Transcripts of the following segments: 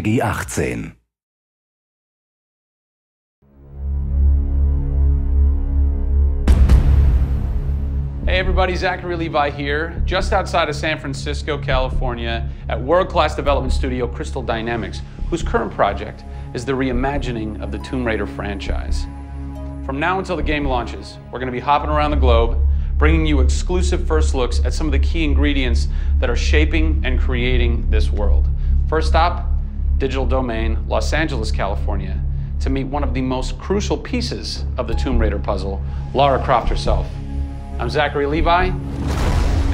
Peggy 18. Hey everybody, Zachary Levi here, just outside of San Francisco, California, at world-class development studio Crystal Dynamics, whose current project is the reimagining of the Tomb Raider franchise. From now until the game launches, we're going to be hopping around the globe, bringing you exclusive first looks at some of the key ingredients that are shaping and creating this world. First stop, Digital Domain, Los Angeles, California, to meet one of the most crucial pieces of the Tomb Raider puzzle, Lara Croft herself. I'm Zachary Levi,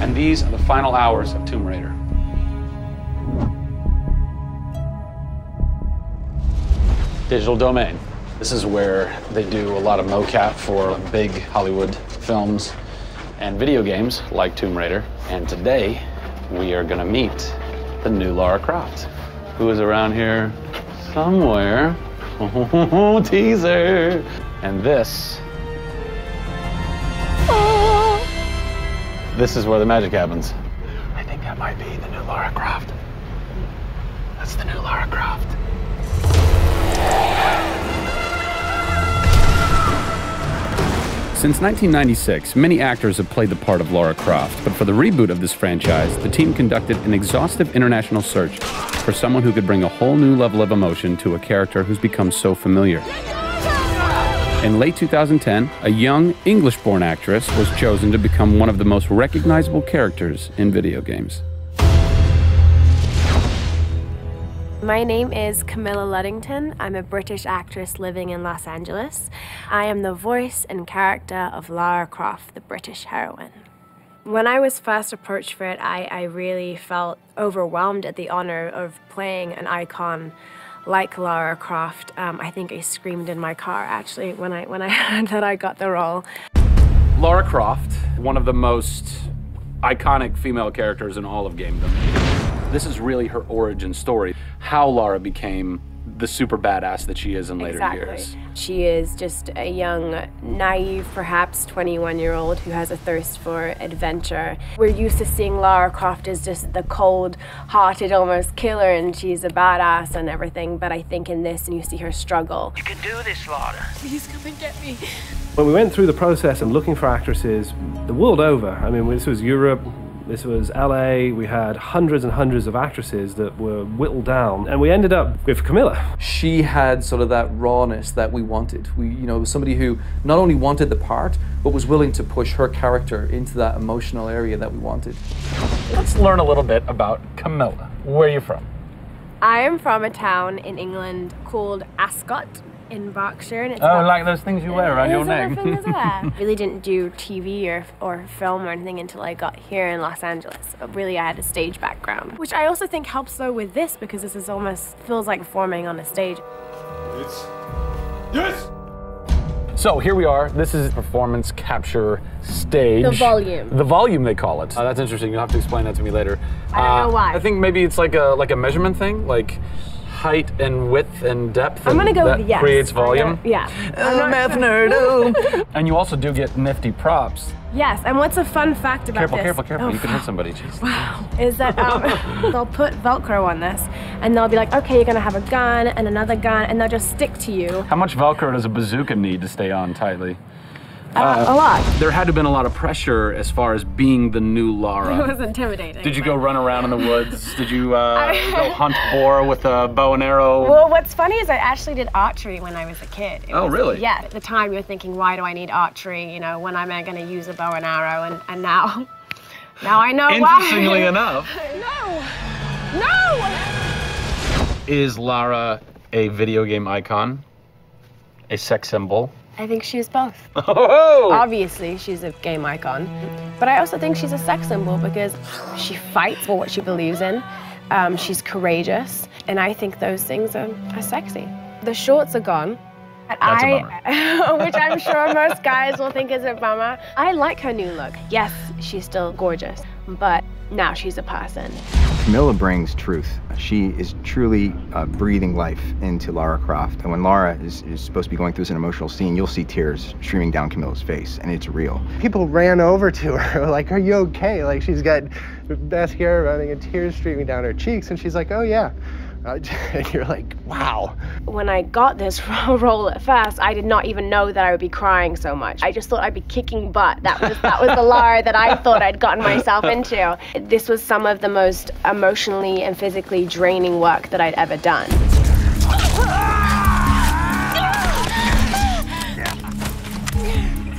and these are the final hours of Tomb Raider. Digital Domain. This is where they do a lot of mocap for big Hollywood films and video games like Tomb Raider. And today, we are gonna meet the new Lara Croft, who is around here somewhere. Oh, teaser! And this is where the magic happens. I think that might be the new Lara Croft. That's the new Lara Croft. Since 1996, many actors have played the part of Lara Croft, but for the reboot of this franchise, the team conducted an exhaustive international search for someone who could bring a whole new level of emotion to a character who's become so familiar. In late 2010, a young English-born actress was chosen to become one of the most recognizable characters in video games. My name is Camilla Luddington. I'm a British actress living in Los Angeles. I am the voice and character of Lara Croft, the British heroine. When I was first approached for it, I really felt overwhelmed at the honor of playing an icon like Lara Croft. I think I screamed in my car, actually, when I heard that I got the role. Lara Croft, one of the most iconic female characters in all of gamedom. This is really her origin story, how Lara became the super badass that she is in later years. She is just a young, naive, perhaps 21-year-old who has a thirst for adventure. We're used to seeing Lara Croft as just the cold-hearted, almost killer, and she's a badass and everything, but I think in this, and you see her struggle. You can do this, Lara. Please come and get me. When we went through the process of looking for actresses the world over, I mean, this was Europe, this was LA, we had hundreds and hundreds of actresses that were whittled down, and we ended up with Camilla. She had sort of that rawness that we wanted. Was somebody who not only wanted the part, but was willing to push her character into that emotional area that we wanted. Let's learn a little bit about Camilla. Where are you from? I am from a town in England called Ascot in Berkshire. And it's like those things you wear around your neck. Really didn't do TV or film or anything until I got here in Los Angeles. But really, I had a stage background, which I also think helps though with this, because this is almost feels like performing on a stage. Yes! So here we are. This is performance capture stage. The volume. The volume, they call it. That's interesting. You'll have to explain that to me later. I don't know why. I think maybe it's like a measurement thing, like height and width and depth. I'm gonna go with yes. Creates volume. Yeah. Math nerd. And you also do get nifty props. Yes, and what's a fun fact about this? Careful. Oh, you can hit somebody. Jeez. Wow. Is that they'll put Velcro on this, and they'll be like, okay, you're gonna have a gun and another gun, and they'll just stick to you. How much Velcro does a bazooka need to stay on tightly? A lot. There had to have been a lot of pressure as far as being the new Lara. It was intimidating. Did you go run around in the woods? Did you go hunt boar with a bow and arrow? Well, what's funny is I actually did archery when I was a kid. Really? Yeah. At the time, you're thinking, why do I need archery? You know, when am I going to use a bow and arrow? And now I know why. Interestingly enough. No! Is Lara a video game icon? A sex symbol? I think she's both. Oh! Obviously, she's a game icon, but I also think she's a sex symbol because she fights for what she believes in. She's courageous, and I think those things are sexy. The shorts are gone. That's a bummer. Which I'm sure most guys will think is a bummer. I like her new look. Yes, she's still gorgeous, but now she's a person. Camilla brings truth. She is truly breathing life into Lara Croft. And when Lara is supposed to be going through an emotional scene, you'll see tears streaming down Camilla's face, and it's real. People ran over to her, like, are you okay? Like, she's got mascara running and tears streaming down her cheeks, and she's like, oh yeah, You're like, wow. When I got this role at first, I did not even know that I would be crying so much. I just thought I'd be kicking butt. That was the Lara that I thought I'd gotten myself into. This was some of the most emotionally and physically draining work that I'd ever done.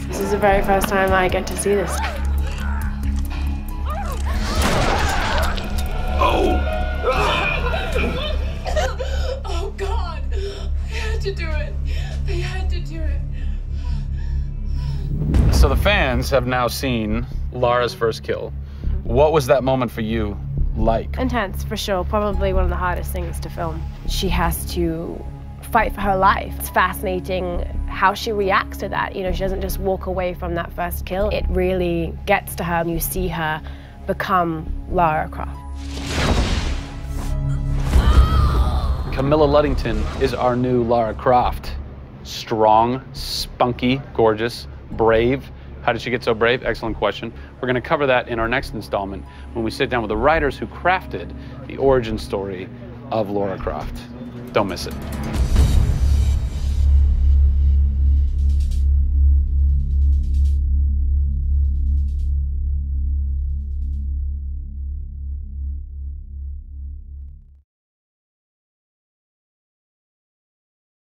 This is the very first time I get to see this. Oh God, they had to do it. They had to do it. So the fans have now seen Lara's first kill. What was that moment for you like? Intense, for sure. Probably one of the hardest things to film. She has to fight for her life. It's fascinating how she reacts to that. You know, she doesn't just walk away from that first kill. It really gets to her, and you see her become Lara Croft. Camilla Luddington is our new Lara Croft. Strong, spunky, gorgeous, brave. How did she get so brave? Excellent question. We're going to cover that in our next installment when we sit down with the writers who crafted the origin story of Lara Croft. Don't miss it.